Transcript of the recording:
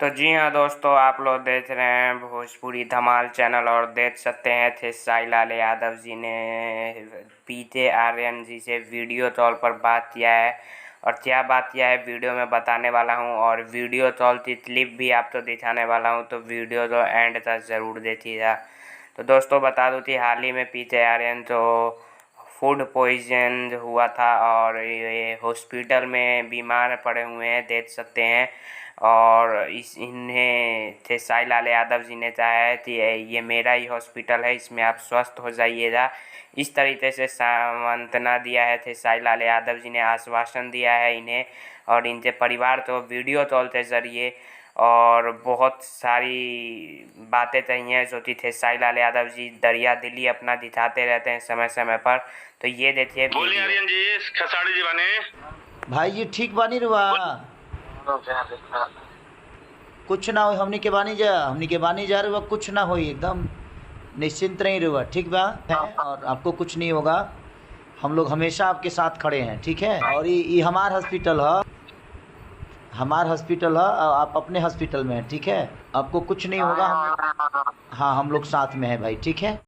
तो जी हाँ दोस्तों, आप लोग देख रहे हैं भोजपुरी धमाल चैनल और देख सकते हैं थे साई लाल यादव जी ने पीजे आर्यन जी से वीडियो कॉल पर बात किया है। और क्या बात किया है वीडियो में बताने वाला हूं, और वीडियो कॉल की क्लिप भी आपको दिखाने वाला हूं, तो वीडियो तो एंड तक ज़रूर देखिएगा। तो दोस्तों बता दूं कि हाल ही में पीजे आर्यन तो फूड पॉइजन हुआ था और ये हॉस्पिटल में बीमार पड़े हुए हैं, देख सकते हैं। और इन्हें थे साई लाल यादव जी ने चाहा है कि ये मेरा ही हॉस्पिटल है, इसमें आप स्वस्थ हो जाइएगा। इस तरीके से सांत्वना दिया है थे साई लाल यादव जी ने, आश्वासन दिया है इन्हें और इनके परिवार को वीडियो कॉल के ज़रिए। और बहुत सारी बातें चाहिए जो कि थे साई लाल यादव जी दरिया दिली अपना दिखाते रहते हैं समय समय पर। तो ये देखिए बोलिए आर्यन जी, खसाड़ी जी बने भाई जी ठीक बानी रुआ कुछ ना हो, हमनी के बानी जा रुआ कुछ ना हो, एकदम निश्चिंत नहीं रुआ, ठीक बा। और आपको कुछ नहीं होगा, हम लोग हमेशा आपके साथ खड़े हैं, ठीक है। और ये हमार हॉस्पिटल है, आप अपने हॉस्पिटल में हैं, ठीक है। आपको कुछ नहीं होगा, हाँ हम लोग साथ में हैं भाई, ठीक है।